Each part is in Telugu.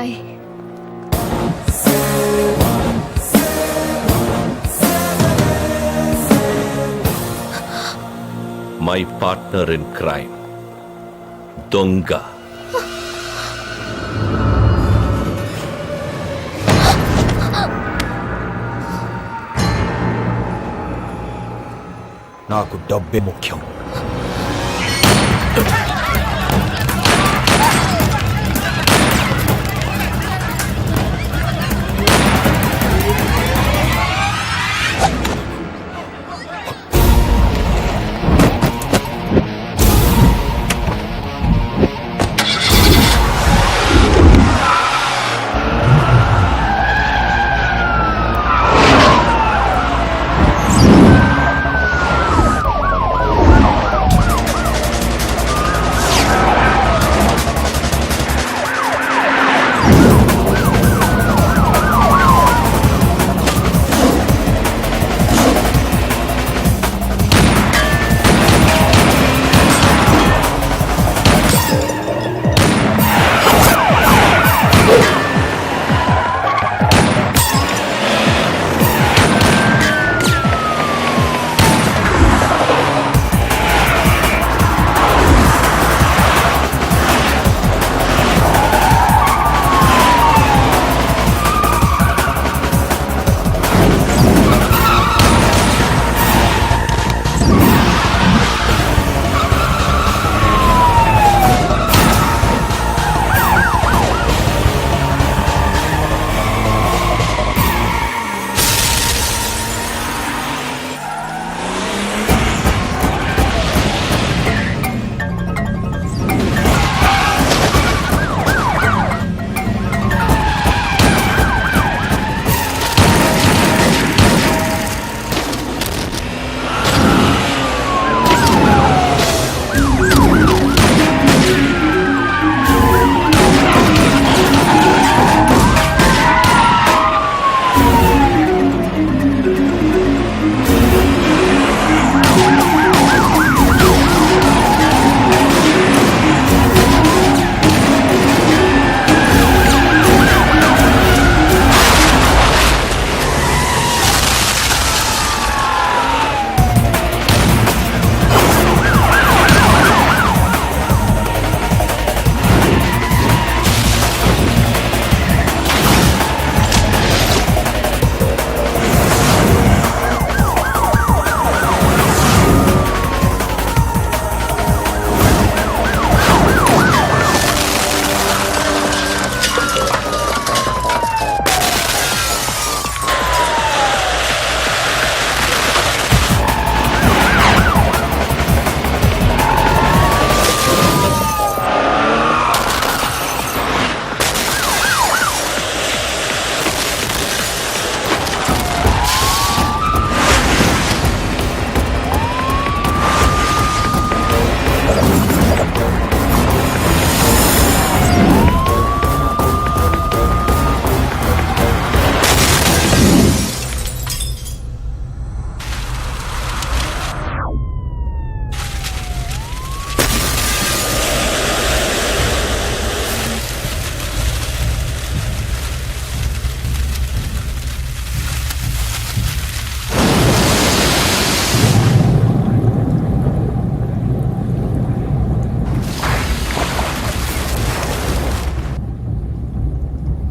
Bye. My partner in crime దొంగ. నాకు డబ్బే ముఖ్యం.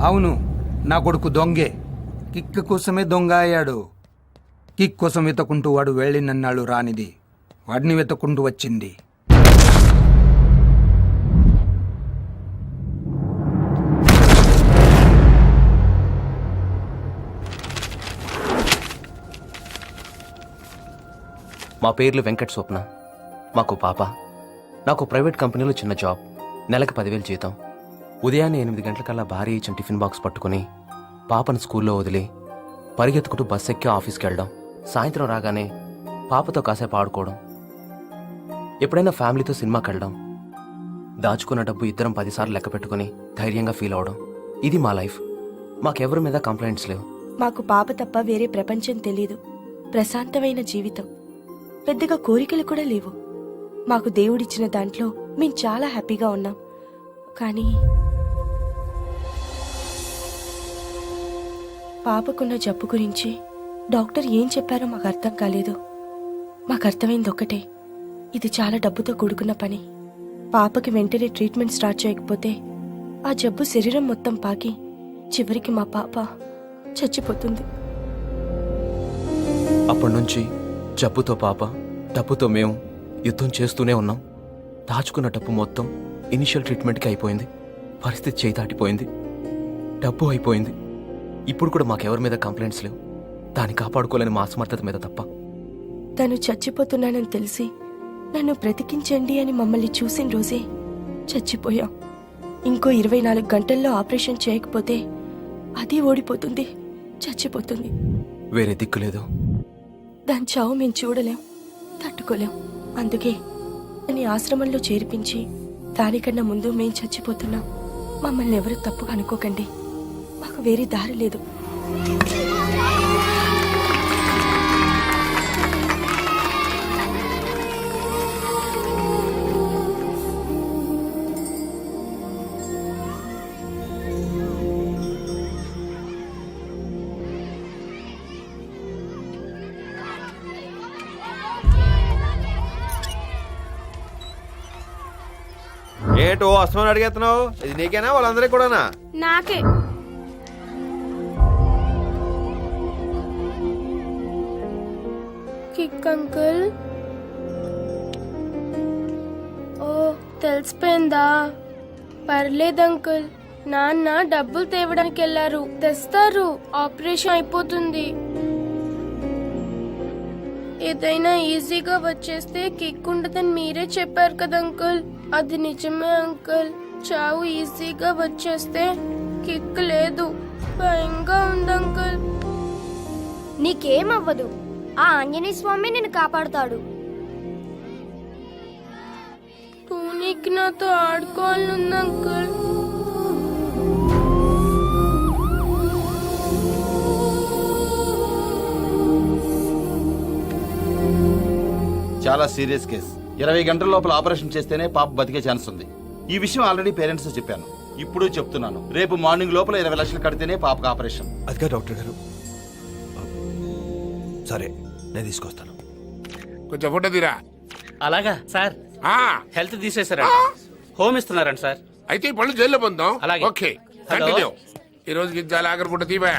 అవును, నా కొడుకు దొంగే. కిక్ కోసమే దొంగ అయ్యాడు. కిక్ కోసం వెతుకుంటూ వాడు వెళ్ళినన్నాళ్ళు రానిది వాడిని వెతుకుంటూ వచ్చింది. మా పేర్లు వెంకట్ స్వప్న. మాకు పాప. నాకు ప్రైవేట్ కంపెనీలో చిన్న జాబ్. నెలకు 10,000 జీతం. ఉదయాన్నే 8 గంటలకల్లా భారీ ఇచ్చిన టిఫిన్ బాక్స్ పట్టుకుని పాపను స్కూల్లో వదిలి పరిగెత్తుకుంటూ బస్ ఎక్కి ఆఫీస్కి వెళ్ళడం. సాయంత్రం రాగానే పాపతో కాసేపు ఆడుకోవడం. ఎప్పుడైనా ఫ్యామిలీతో సినిమాకి వెళ్ళడం. దాచుకున్న డబ్బు ఇద్దరం 10 సార్లు లెక్క పెట్టుకుని ధైర్యంగా ఫీల్ అవడం. ఇది మా లైఫ్. మాకెవరి మీద కంప్లైంట్స్ లేవు. మాకు పాప తప్ప వేరే ప్రపంచం తెలీదు. ప్రశాంతమైన జీవితం. పెద్దగా కోరికలు కూడా లేవు. మాకు దేవుడిచ్చిన దాంట్లో మేం చాలా హ్యాపీగా ఉన్నాం. కానీ పాపకున్న జబ్బు గురించి డాక్టర్ ఏం చెప్పారో మాకు అర్థం కాలేదు. మాకు అర్థమైంది ఒక్కటే, ఇది చాలా డబ్బుతో కూడుకున్న పని. పాపకి వెంటనే ట్రీట్మెంట్ స్టార్ట్ చేయకపోతే ఆ జబ్బు శరీరం మొత్తం పాకి చివరికి మా పాప చచ్చిపోతుంది. అప్పటి నుంచి జబ్బుతో పాప, డబ్బుతో మేము యుద్ధం చేస్తూనే ఉన్నాం. దాచుకున్న డబ్బు మొత్తం ఇనిషియల్ ట్రీట్మెంట్కి అయిపోయింది. పరిస్థితి చేయి దాటిపోయింది. డబ్బు అయిపోయింది. ఇప్పుడు కూడా మాకెవరి మీద కంప్లైంట్స్ లేవు. దాన్ని కాపాడుకోలేని మా అసమర్థత మీద తప్ప. తను చచ్చిపోతున్నానని తెలిసి నన్ను బ్రతికించండి అని మమ్మల్ని చూసిన రోజే చచ్చిపోయాం. ఇంకో 24 గంటల్లో ఆపరేషన్ చేయకపోతే అది ఓడిపోతుంది, చచ్చిపోతుంది. వేరే దిక్కు లేదు. దాని చావు మేము చూడలేం, తట్టుకోలేం. అందుకే దాన్ని ఆశ్రమంలో చేర్పించి దానికన్నా ముందు మేం చచ్చిపోతున్నాం. మమ్మల్ని ఎవరు తప్పుగా అనుకోకండి, మాకు వేరే దారి లేదు. ఏటో అస్తమాను అడిగేస్తున్నావు? ఇది నీకేనా వాళ్ళందరికీ కూడానా? నాకే. Kick uncle. ఓ తెలిసిపోయిందా? పర్లేదు అంకుల్, నాన్న డబ్బులు తేవడానికి వెళ్ళారు, తెస్తారు. ఆపరేషన్ అయిపోతుంది. ఏదైనా ఈజీగా వచ్చేస్తే కిక్ ఉండదని మీరే చెప్పారు కదా అంకుల్. అది నిజమే అంకుల్. చావు ఈజీగా వచ్చేస్తే కిక్ లేదు. భయంగా ఉంది అంకుల్. నీకేమవ్వదు, ఆ ఆంజనేయ స్వామి నిన్ను కాపాడుతాడు. టూనీకి నాతో ఆడుకోవాలనుంది అంకుల్. చాలా సీరియస్ కేసు. 20 గంటల లోపల ఆపరేషన్ చేస్తేనే పాప బతికే ఛాన్స్ ఉంది. ఈ విషయం ఆల్రెడీ పేరెంట్స్ చెప్పాను, ఇప్పుడు చెప్తున్నాను. రేపు మార్నింగ్ లోపల 20 లక్షలు కడితేనే పాపకు ఆపరేషన్. అదిగా డాక్టర్ గారు. సరే, నేను తీసుకొస్తాను. కొంచెం ఫోటో తీరా. అలాగా సార్? హెల్త్ తీసేసారంట, హోమ్ ఇస్తున్నారంట సార్. అయితే ఈ పళ్ళు జైల్లో పొందాం. అలాగే. Okay, hello. కంటిన్యూ. ఈ రోజుకి చాలా ఆఖరి ఫోటో తీవా.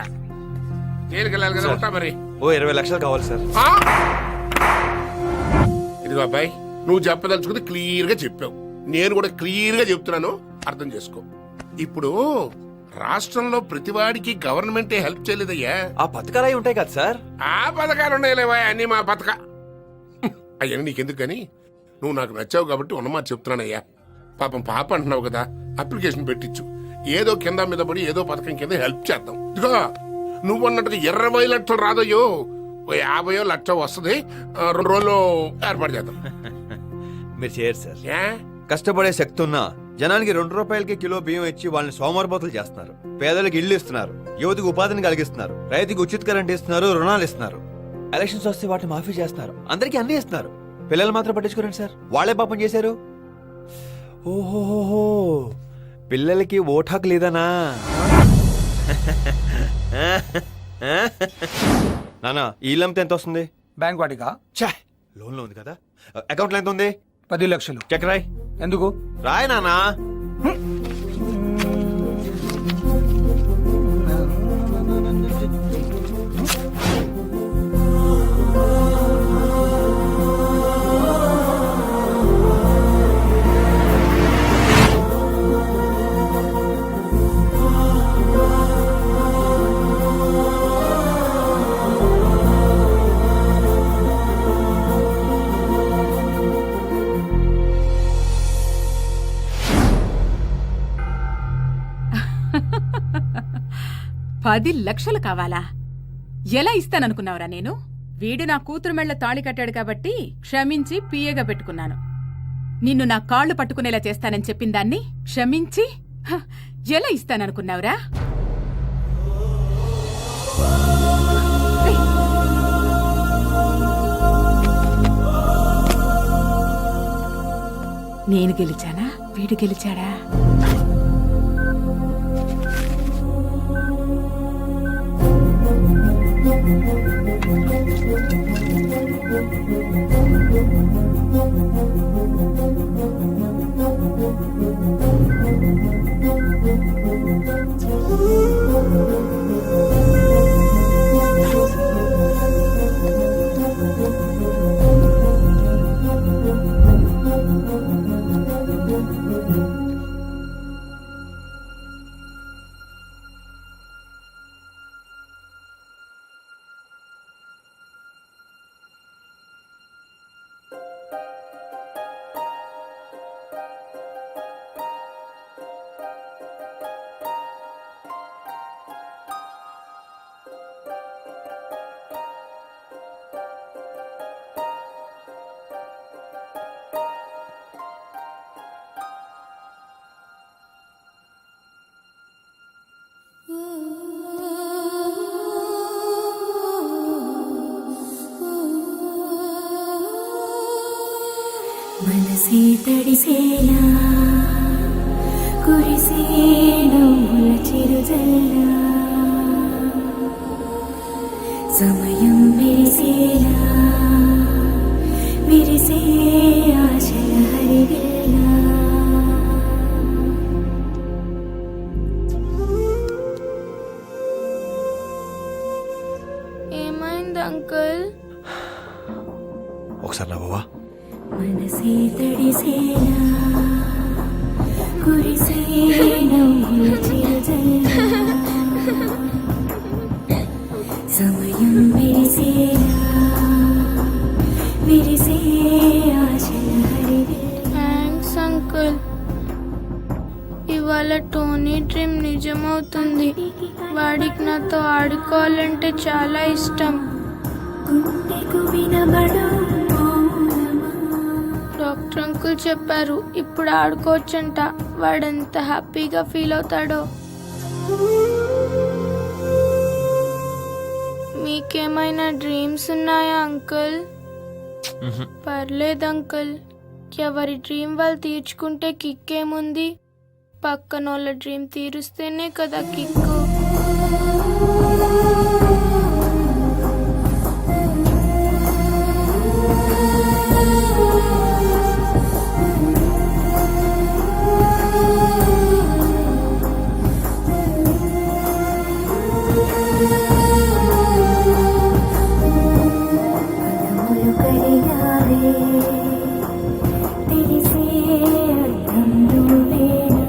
జైలుకి వెళ్ళాలి కదా, ఉంటా మరి. ఓ 20 లక్షలు కావాలి సార్. ఇదిగో అబ్బాయి, నువ్వు చెప్పదలుచుకుంది క్లియర్ గా చెప్పావు. నేను కూడా క్లియర్ గా చెప్తున్నాను, అర్థం చేసుకో. ఇప్పుడు రాష్ట్రంలో ప్రతివాడికి గవర్నమెంటే హెల్ప్ చేయలేదయ్యా. ఆ పథకాలు అయి ఉంటాయి కదా సార్? ఆ పథకాలు ఉన్నాయిలేవా, అన్ని మా పథక. అయ్యా నీకెందుకు కానీ, నువ్వు నాకు నచ్చావు కాబట్టి ఉన్నమాట చెప్తున్నానయ్యా. పాపం పాప అంటున్నావు కదా, అప్లికేషన్ పెట్టించు. ఏదో కింద మీద పడి ఏదో పథకం కింద హెల్ప్ చేద్దాం. ఇదిగో నువ్వు అన్నట్టుగా 20 లక్షలు రాదయ్యో, ఓ 50 లక్ష వస్తుంది. 2 రోజులు ఏర్పాటు చేద్దాం. మీరు చేయరు సార్. ఏ? కష్టపడే శక్తి ఉన్నా జనానికి 2 రూపాయలకి కిలో బియ్యం ఇచ్చి వాళ్ళని సోమరిపోతులు చేస్తున్నారు. పేదలకు ఇళ్లు ఇస్తున్నారు, యువతకు ఉపాధిని కలిగిస్తున్నారు, రైతుకి ఉచిత కరెంట్ ఇస్తున్నారు, రుణాలు ఇస్తున్నారు. ఎలక్షన్స్ వస్తే వాటిని మాఫీ చేస్తున్నారు, అందరికీ అన్ని ఇస్తున్నారు. పిల్లలు మాత్రం పట్టించుకోరండి సార్, వాళ్ళే పాపం చేశారు. ఓహోహోహో, పిల్లలకి ఓటు హక్కు లేదనా? నానా ఈ ఇల్లంతా ఎంత వస్తుంది? బ్యాంక్ వాటిగా ఛా, లోన్లో ఉంది కదా. అకౌంట్లో ఎంత ఉంది? 10 లక్షలు. చెక్ రాయ్. ఎందుకు? రాయ్ నానా. $10 లక్షలు కావాలా? ఎలా ఇస్తాననుకున్నావురా నేను? వీడు నా కూతురు మెళ్ళ తాళి కట్టాడు కాబట్టి క్షమించి పిఏగా పెట్టుకున్నాను. నిన్ను నా కాళ్లు పట్టుకునేలా చేస్తానని చెప్పిన దాన్ని క్షమించి ఎలా ఇస్తాననుకున్నావురా? నేను గెలిచానా, వీడు గెలిచాడా? మనసే తడిసేలా కురిసేను చిరుజల్లా సమయం మెరిసేలా విరిసే ఆశల హరివేలా ఏమైంది అంకుల్? ఒకసారి నవ్వవా? మనసే తడిసేలా కురిసేను చిరుజల్లా సమయం మెరిసేలా విరిసే ఆశల హరివేలా. Thanks uncle. ఇవాళ టోనీ డ్రీమ్ నిజమవుతుంది. వాడికి నాతో ఆడుకోవాలంటే చాలా ఇష్టం. గుండెకు వినబడు డాక్టర్ అంకుల్ చెప్పారు ఇప్పుడు ఆడుకోవచ్చంట. వాడెంత హ్యాపీగా ఫీల్ అవుతాడో. మీకేమైనా డ్రీమ్స్ ఉన్నాయా అంకుల్? పర్లేదు అంకుల్, ఎవరి డ్రీమ్ వాళ్ళు తీర్చుకుంటే కిక్కేముంది? పక్కనోళ్ళ డ్రీమ్ తీరుస్తేనే కదా కిక్కు. పదములు కడిగావే తెలిసే అర్థం నువ్వేనా.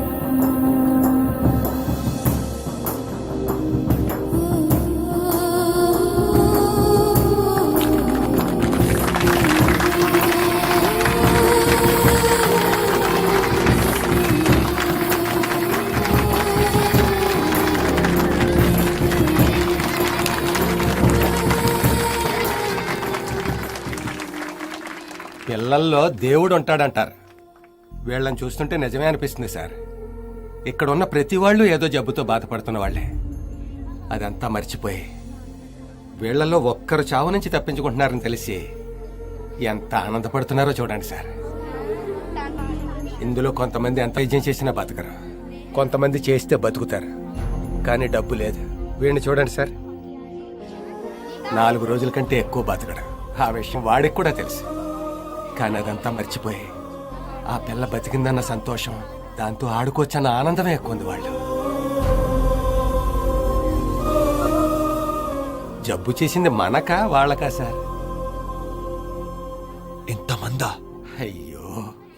పిల్లల్లో దేవుడు ఉంటాడంటారు. వీళ్ళని చూస్తుంటే నిజమే అనిపిస్తుంది సార్. ఇక్కడ ఉన్న ప్రతి వాళ్ళు ఏదో జబ్బుతో బాధపడుతున్న వాళ్ళే. అదంతా మర్చిపోయి వీళ్ళల్లో ఒక్కరు చావు నుంచి తప్పించుకుంటున్నారని తెలిసి ఎంత ఆనందపడుతున్నారో చూడండి సార్. ఇందులో కొంతమంది ఎంత వైద్యం చేసినా బతకరు, కొంతమంది చేస్తే బతుకుతారు. కానీ డబ్బు లేదు. వీడిని చూడండి సార్, 4 రోజుల కంటే ఎక్కువ బతకడు. ఆ విషయం వాడికి కూడా తెలుసు. కానీ అదంతా మర్చిపోయి ఆ పిల్ల బతికిందన్న సంతోషం, దాంతో ఆడుకోవచ్చన్న ఆనందమే ఎక్కువ ఉంది వాళ్ళు. జబ్బు చేసింది మనకా వాళ్ళకా సార్? ఇంతమందా? అయ్యో,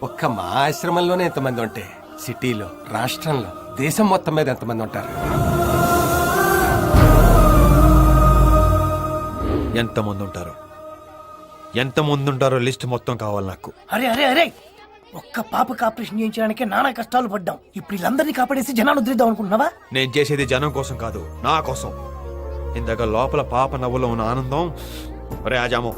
ఒక్క మా ఆశ్రమంలోనే ఎంతమంది ఉంటే సిటీలో, రాష్ట్రంలో, దేశం మొత్తం మీద ఎంతమంది ఉంటారు? ఎంతమంది ఉంటారో లిస్ట్ మొత్తం కావాలి నాకు. అరే అరే అరే, ఒక్క పాపకు ఆపరేషన్ చేయించడానికి నానా కష్టాలు పడ్డాం. ఇప్పుడు వీళ్ళందరినీ కాపాడేసి జనాన్ని వదిలేద్దాం అనుకుంటున్నావా? నేను చేసేది జనం కోసం కాదు, నా కోసం. ఇందాక లోపల పాప నవ్వులో ఉన్న ఆనందం. ఒరే ఆజాము,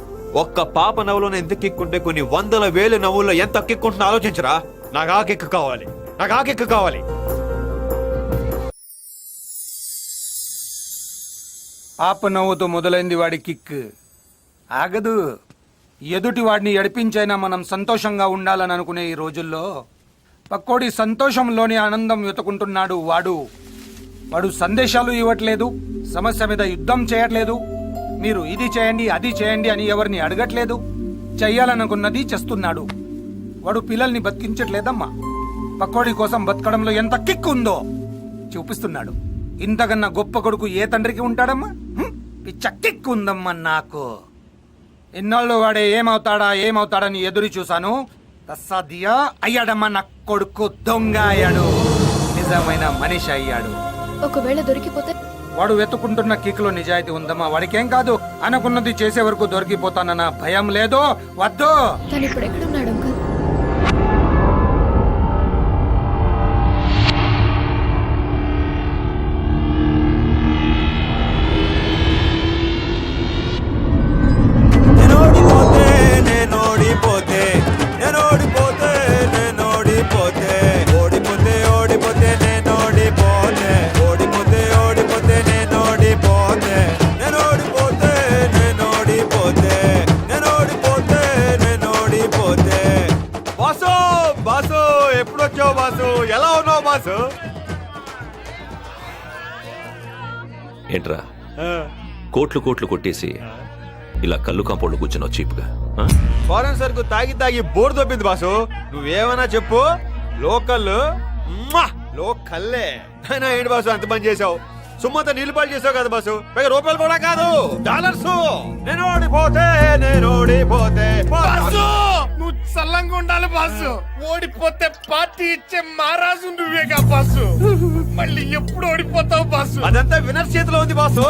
ఒక్క పాప నవ్వులోనే ఎంత కిక్కుంటే కొన్ని 100,000 నవ్వుల్లో ఎంత కిక్కుంటున్నా ఆలోచించరా. నాకు ఆ కిక్కు కావాలి, నాకు ఆ కిక్కు కావాలి. పాప నవ్వుతో మొదలైంది వాడి కిక్. ఆగదు. ఎదుటి వాడిని ఎడిపించైనా మనం సంతోషంగా ఉండాలని అనుకునే ఈ రోజుల్లో పక్కోడి సంతోషంలోని ఆనందం వెతుకుంటున్నాడు వాడు. వాడు సందేశాలు ఇవ్వట్లేదు, సమస్య మీద యుద్ధం చేయట్లేదు, మీరు ఇది చేయండి అది చేయండి అని ఎవరిని అడగట్లేదు. చెయ్యాలనుకున్నది చేస్తున్నాడు. వాడు పిల్లల్ని బతికించట్లేదమ్మా. పక్కోడి కోసం బతకడంలో ఎంత కిక్ ఉందో చూపిస్తున్నాడు. ఇంతకన్నా గొప్ప కొడుకు ఏ తండ్రికి ఉంటాడమ్మా? పిచ్చ కిక్ ఉందమ్మా నాకు. ఇన్నాళ్ళు వాడే ఏమవుతాడని ఎదురు చూశాను. తస్సాదియా అయ్యాడమ్మా. నా కొడుకు దొంగ అయ్యాడు, నిజమైన మనిషి అయ్యాడు. ఒకవేళ దొరికిపోతే వాడు వెతుకుంటున్న కిక్లో నిజాయితీ ఉందమ్మా. వాడికేం కాదు, అనుకున్నది చేసే వరకు దొరికిపోతానన్న భయం లేదు. వద్దు. తను ఇప్పుడు ఎక్కడున్నాడు అంకుల్? బాసు బాసు ఎప్పుడు వచ్చావు బాసు? ఎలా ఉన్నావు బాసు? ఏంట్రా కోట్లు కోట్లు కొట్టేసి ఇలా కళ్ళు కాంపౌండ్ కూర్చున్నావు చీప్గా? ఫారెన్ సరుకు తాగి తాగి బోర్ దొబ్బింది బాసు. నువ్వేమన్నా చెప్పు, లోకల్ లోకల్లే అయినా ఏంటి బాసు అంత పని చేసావు? సుమ్మంతా నీళ్ళు పాలు చేసావు కదా బాసు. పైగా రూపాయలు కూడా కాదు, డాలర్స్. నేను ఓడిపోతే బాసు నువ్వు చల్లంగా ఉండాలి బాసు. ఓడిపోతే పార్టీ ఇచ్చే మహారాజు నువ్వేగా బాసు. మళ్ళీ ఎప్పుడు ఓడిపోతావు బాసు? అదంతా విన్నర్స్ చేతిలో ఉంది బాసు.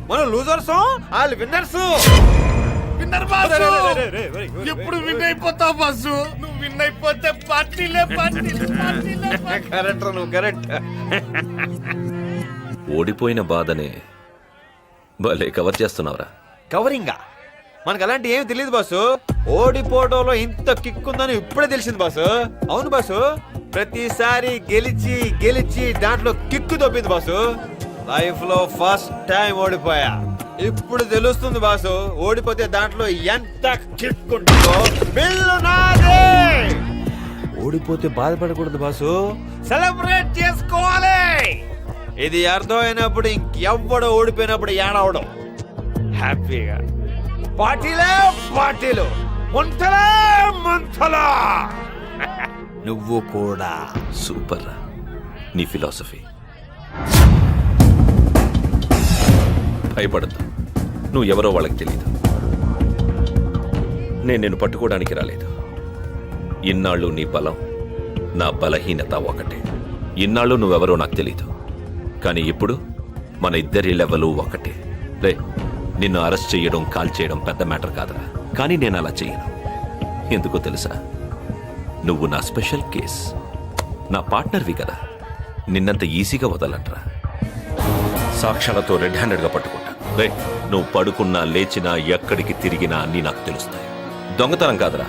మనం లూజర్స్, వాళ్ళు విన్నర్స్. Winner boss. ఎప్పుడు విన్ అయిపోతావు బాసు? నువ్వు విన్ అయిపోతే పార్టీలే. కరెక్ట్, నువ్వు కరెక్ట్. ఓడిపోయిన బాధనే భలే కవర్ చేస్తున్నావురా. కవరింగా? మనకు అలాంటి ఏమి తెలియదు బాసు. ఓడిపోవడంలో ఇంత కిక్ ఉందని ఇప్పుడే తెలిసింది బాసు. అవును బాసు, ప్రతిసారి గెలిచి గెలిచి దాంట్లో కిక్కు దొబ్బింది బాసు. లైఫ్ లో ఫస్ట్ టైం ఓడిపోయా. ఇప్పుడు తెలుస్తుంది బాసు, ఓడిపోతే దాంట్లో ఎంత కిక్ ఉంటుందో. బిల్లు నాదే. ఓడిపోతే బాధపడకూడదు బాసు, సెలబ్రేట్ చేసుకోవాలి. ఇది అర్థమైనప్పుడు ఇంకెవ్వడో ఓడిపోయినప్పుడు ఏడవడం. హ్యాపీగా పార్టీలే పార్టీలు, ముంతలే ముంతలా. నువ్వు కూడా సూపర్ రా నీ ఫిలాసఫీ. భయపడద్దు, నువ్వు ఎవరో వాళ్ళకి తెలీదు. నేను నిన్ను పట్టుకోవడానికి రాలేదు. ఇన్నాళ్ళు నీ బలం, నా బలహీనత ఒకటే. ఇన్నాళ్ళు నువ్వెవరో నాకు తెలీదు, కానీ ఇప్పుడు మన ఇద్దరి లెవెలు ఒకటే. రే, నిన్ను అరెస్ట్ చేయడం, కాల్ చేయడం పెద్ద మ్యాటర్ కాదురా. కానీ నేను అలా చేయను. ఎందుకో తెలుసా? నువ్వు నా స్పెషల్ కేస్, నా పార్ట్నర్వి కదా. నిన్నంత ఈజీగా వదలంట్రా. సాక్ష్యాలతో రెడ్ హ్యాండెడ్గా పట్టుకుంటా. రే, నువ్వు పడుకున్నా లేచినా ఎక్కడికి తిరిగినా అన్నీ నాకు తెలుస్తాయి. దొంగతనం కాదురా,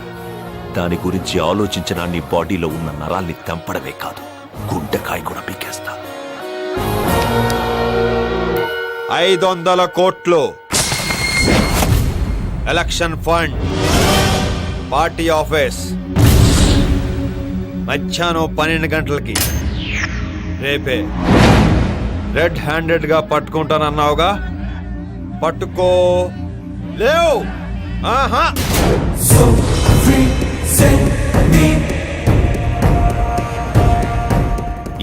దాని గురించి ఆలోచించిన నీ బాడీలో ఉన్న నరాల్ని తెంపడమే కాదు, గుండెకాయ కూడా పీకేస్తా. 500 కోట్లు ఎలక్షన్ ఫండ్, పార్టీ ఆఫీస్, మధ్యాహ్నం 12 గంటలకి. రేపే రెడ్ హ్యాండెడ్ గా పట్టుకుంటానన్నావుగా, పట్టుకో. లేవు. ఆహా.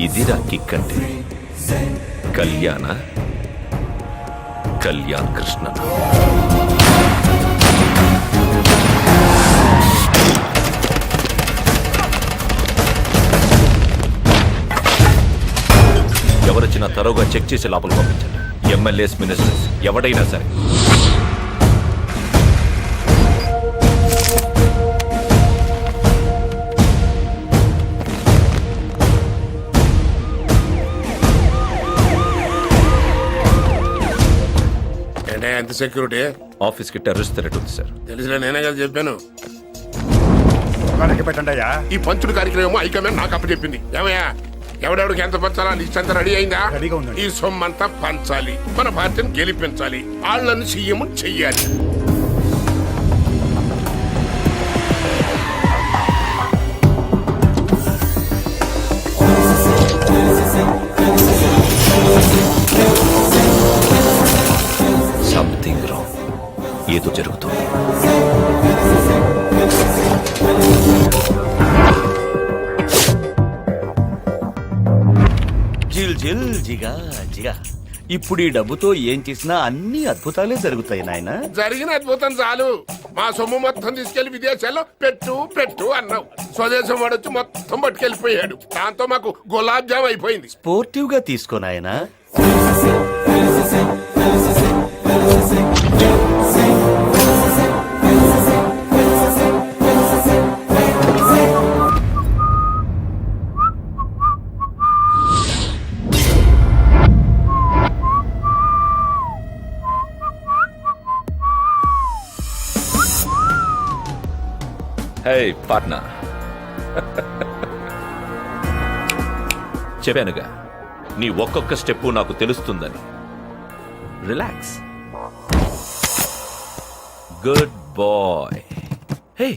ఇదిరా కిక్ అంటే. కళ్యాణ కళ్యాణ్ కృష్ణ. ఎవరొచ్చినా తరోగా చెక్ చేసి లోపల పంపించండి. ఎమ్మెల్యేస్, మినిస్టర్స్ ఎవడైనా సరే. ఎంత సెక్యూరిటీ? ఆఫీస్కి టెర్రరిస్ట్ థ్రెట్ ఉంది సార్. తెలిసిన నేనే కదా చెప్పాను. పెట్టండి. ఈ పంచుడు కార్యక్రమం హైకమాండ్ నాకు అప్పచెప్పింది. ఏమయ్యా, ఎవడెవడికి ఎంత పంచాలా లిస్ట్ అంతా రెడీ అయిందా? ఈ సొమ్మంతా పంచాలి, మన పార్టీని గెలిపించాలి, వాళ్ళని సీఎం చెయ్యాలి. Something wrong. జిల్ జిల్ జిగా జిగా. ఇప్పుడు ఈ డబ్బుతో ఏం చేసినా అన్ని అద్భుతాలే జరుగుతాయి నాయన. జరిగిన అద్భుతం చాలు. మా సొమ్ము మొత్తం తీసుకెళ్లి విదేశాల్లో పెట్టు పెట్టు అన్నావు. స్వదేశం వాడొచ్చి మొత్తం పట్టుకెళ్ళిపోయాడు. దాంతో మాకు గులాబ్ జామ్ అయిపోయింది. స్పోర్టివ్ గా తీసుకో నాయనా. హే పార్ట్నర్, చెప్పానుగా నీ ఒక్కొక్క స్టెప్ నాకు తెలుస్తుందని. రిలాక్స్. Good bye. హే,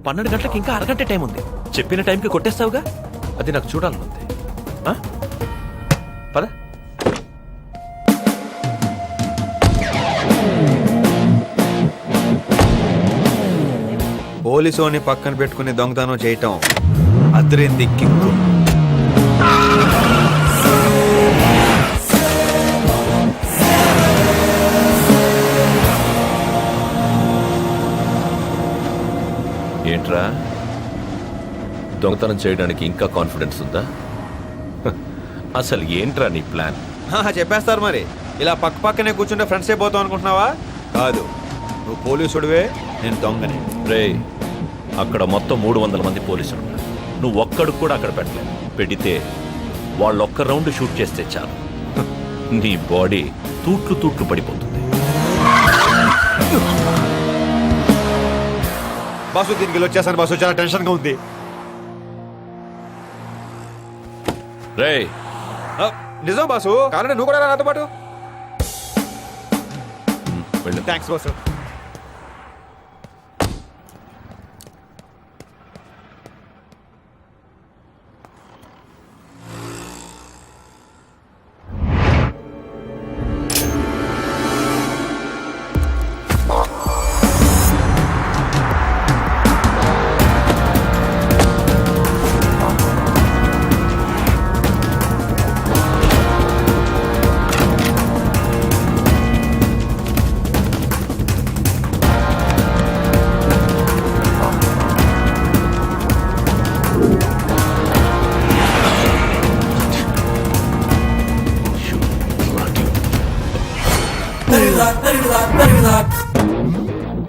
12 గంటలకు ఇంకా అరగంట టైం ఉంది. చెప్పిన టైంకి కొట్టేస్తావుగా, అది నాకు చూడాలనుంది. ఆ? పద. పోలీసోని పక్కన పెట్టుకుని దొంగతనం చేయటం అదిరింది కిక్కు. ఏంట్రా, దొంగతనం చేయడానికి ఇంకా కాన్ఫిడెన్స్ ఉందా? అసలు ఏంట్రా నీ ప్లాన్? చెప్పేస్తారు మరి. ఇలా పక్క పక్కనే కూర్చుంటే ఫ్రెండ్స్ అయిపోతాం అనుకుంటున్నావా? కాదు, నువ్వు పోలీసుడివే, నేను దొంగని. రే, అక్కడ మొత్తం 300 మంది పోలీసులు ఉన్నారు. నువ్వు ఒక్కడు కూడా అక్కడ పెట్టలేదు. పెడితే వాళ్ళొక్క రౌండ్ షూట్ చేస్తే చాలు, నీ బాడీ తూట్లు తూట్లు పడిపోతుంది. బాసు, దీనికి వచ్చేసాను బాసు, చాలా టెన్షన్గా ఉంది. రే, నిజం బాసు, కావాలంటే నువ్వు కూడా రా నాతో పాటు. వెళ్ళు. Thanks boss.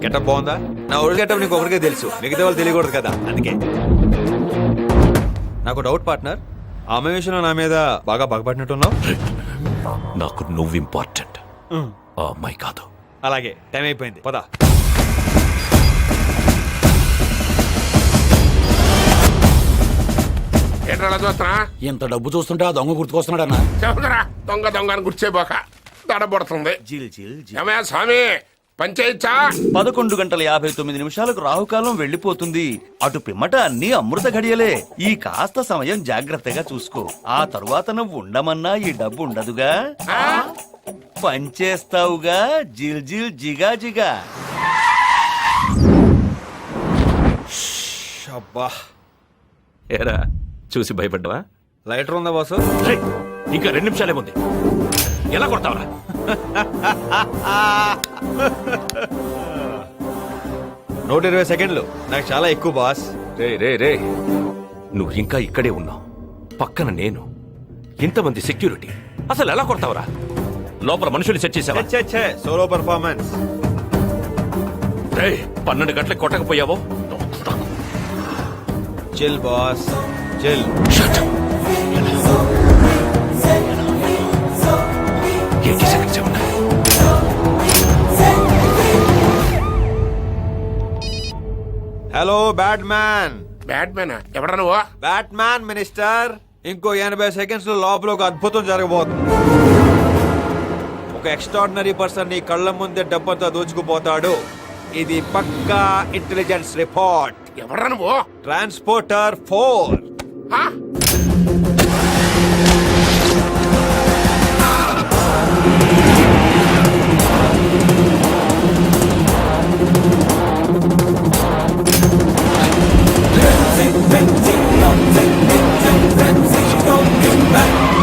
గెటప్ బాగుందా? నా ఒళ్ళు గెటప్ నీకు ఒకరికే తెలుసు, మిగతా వాళ్ళు తెలియకూడదు కదా, అందుకే. నాకు డౌట్ పార్ట్నర్, ఆ అమ్మాయి విషయంలో నా మీద బాగా పగపట్టినట్టున్నావు. నాకు నువ్వు ఇంపార్టెంట్, ఆ అమ్మాయి కాదు. అలాగే, టైం అయిపోయింది, పద. ఏంట్రా చూస్తున్నా? ఇంత డబ్బు చూస్తుంటే ఆ దొంగ గుర్తుకొస్తున్నాడన్నా. చెబుతారా, దొంగ దొంగ అని గుర్చేపోక దడబడుతుంది. జిల్ జిల్ జిల్. ఏమయ్యా స్వామి, పంచాయిచ్చా? 11:50 రాహుకాలం వెళ్ళిపోతుంది. అటు పిమ్మట అన్ని అమృత ఘడియలే. ఈ కాస్త సమయం జాగ్రత్తగా చూసుకో. ఆ తరువాత నువ్వు ఉండమన్నా ఈ డబ్బు ఉండదుగా, పంచేస్తావుగా. జిల్ జిల్ జిగా జిగా. అబ్బా, ఏరా, చూసి భయపడ్డావా? లైటర్ ఉందా బాసు? రేయ్, ఇంకా 2 నిమిషాలే ఉంది. ఎలా కొడతావరా? 120 సెకండ్లు నాకు చాలా ఎక్కువ బాస్. రే రే రే, నువ్వు ఇంకా ఇక్కడే ఉన్నావు, పక్కన నేను, ఇంతమంది సెక్యూరిటీ. అసలు ఎలా కొడతావరా? లోపల మనుషులు సెట్ చేసావా? Solo performance. రే, 12 గంటలకు కొట్టకపోయావో? Chill boss, chill. Hello Batman. Batman ఎవడా నువ్వు? Batman minister. ఇంకో 80 సెకండ్స్ లో లోపల ఒక అద్భుతం జరగబోతుంది. ఒక ఎక్స్ట్రాడినరీ పర్సన్ నీ కళ్ళ ముందే డబ్బంతా దోచుకుపోతాడు. ఇది పక్కా ఇంటెలిజెన్స్ రిపోర్ట్. ఎవడా నువ్వు? Transporter 4. Bang, bang, bang, bang, bang, bang, bang, bang, bang, bang, bang, bang,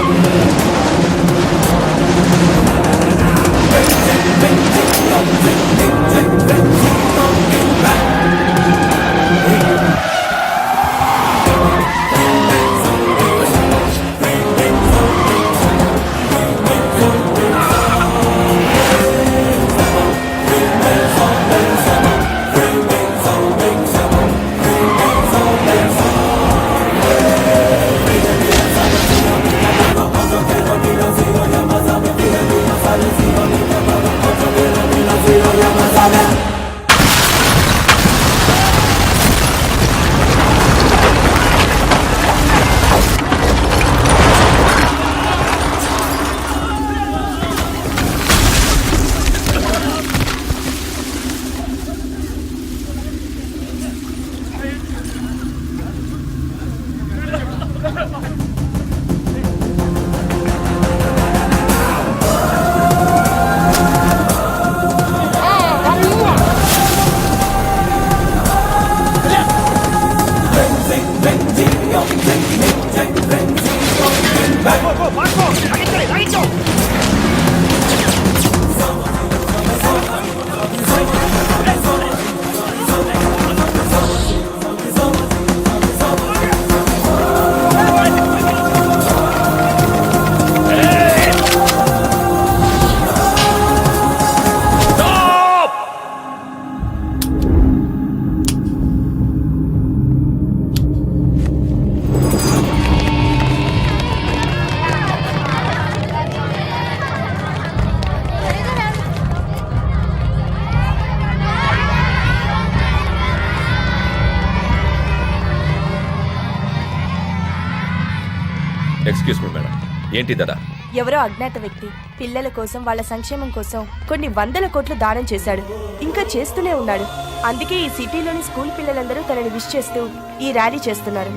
excuse me madam, ఏంటి దడా? ఎవరో అజ్ఞాత వ్యక్తి పిల్లల కోసం వాళ్ళ సంక్షేమం కోసం కొన్ని వందల కోట్లు దానం చేశాడు, ఇంకా చేస్తూనే ఉన్నాడు. అందుకే ఈ సిటీలోని స్కూల్ పిల్లలందరూ తనని విష్ చేస్తూ ఈ ర్యాలీ చేస్తున్నారు.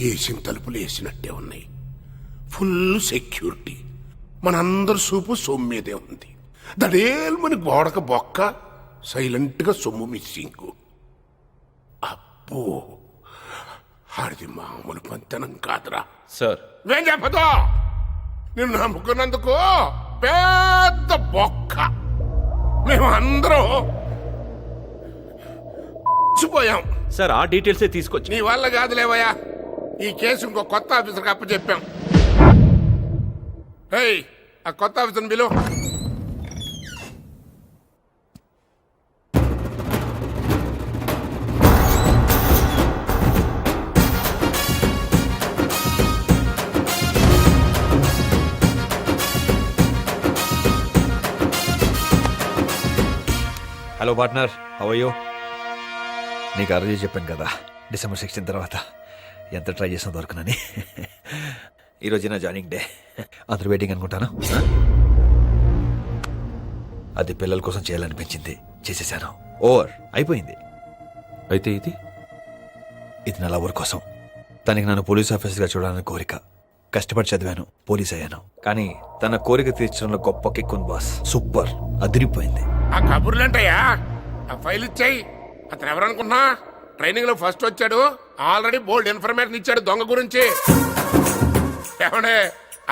వేసిన తలుపులు వేసినట్టే ఉన్నాయి. Full security. మనందరి సూపు సొమ్ము మీదే ఉంది. దడేల్మని గోడక బొక్క, సైలెంట్గా సొమ్ము మిస్సింగ్. అబ్బో, ఆడిది మామూలు పంతనం కాదురా. సార్, ఏం చెప్పదో, నిన్ను నమ్ముకున్నందుకు పెద్ద బొక్క. మేము అందరం పోయాం. సార్ ఆ డీటెయిల్సే తీసుకొచ్చి. నీ వల్ల కాదులేవయ్యా, ఈ కేసు ఇంకో కొత్త ఆఫీసర్కి అప్పచెప్పాం. ఏయ్, ఆ కొత్త ఆఫీసర్ని పిలువు. Hello partner, how are you? నీకు ఆ రోజు చెప్పాను కదా, December 16 తర్వాత ఎంత ట్రై చేసిన దొరకనని. ఈరోజు నా జాయినింగ్ డే, అందరూ వెయిటింగ్ అనుకుంటాను. అది పిల్లల కోసం చేయాలనిపించింది, చేసేసాను. ఓవర్, అయిపోయింది. అయితే ఇది నా లవర్ కోసం. తనకి నన్ను పోలీస్ ఆఫీసర్గా చూడాలని కోరిక. కష్టపడి చదివాను, పోలీస్ అయ్యాను. కానీ తన కోరిక తీర్చడంలో గొప్ప కిక్కున్ బాస్. సూపర్, అదిరిపోయింది. ఆ కబుర్లేంటయ్యా, ఆ ఫైల్ ఇచ్చాయి. అతను ఎవరనుకున్నా, ట్రైనింగ్ లో ఫస్ట్ వచ్చాడు. ఆల్రెడీ బోల్డ్ ఇన్ఫర్మేషన్ ఇచ్చాడు దొంగ గురించి. ఏమండే,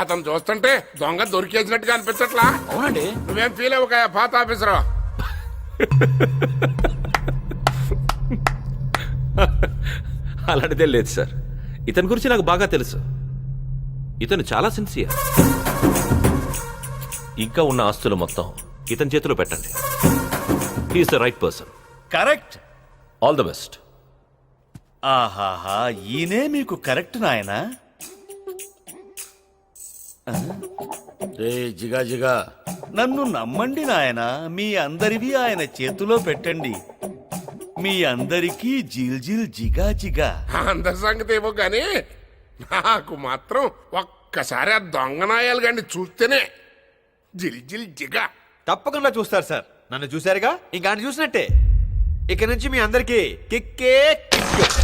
అతను చూస్తుంటే దొంగ దొరికేసినట్టుగా అనిపించట్లా? అవునండి. నువ్వేం ఫీల్ అవ్వక పాత ఆఫీసరు. అలాంటిదే లేదు సార్. ఇతని గురించి నాకు బాగా తెలుసు. ఇతను చాలా సిన్సియర్. ఇంకా ఉన్న ఆస్తులు మొత్తం ఇతని చేతిలో పెట్టండి. He's the right person. Correct. All the best. ఆహాహా, ఈయనే మీకు కరెక్ట్ నాయనా. జిగా జిగా, నన్ను నమ్మండి నాయనా, మీ అందరివి ఆయన చేతిలో పెట్టండి. మీ అందరికీ జిల్ జిల్ జిగా జిగా. అందరి సంగతి ఏమో కానీ నాకు మాత్రం ఒక్కసారి ఆ దొంగనాయాలు గాని చూస్తేనే జిల్ జిల్ జిగా. తప్పకుండా చూస్తారు సార్. నన్ను చూశారుగా, ఇంకా చూసినట్టే. ఇక నుంచి మీ అందరికీ కిక్కే కిక్.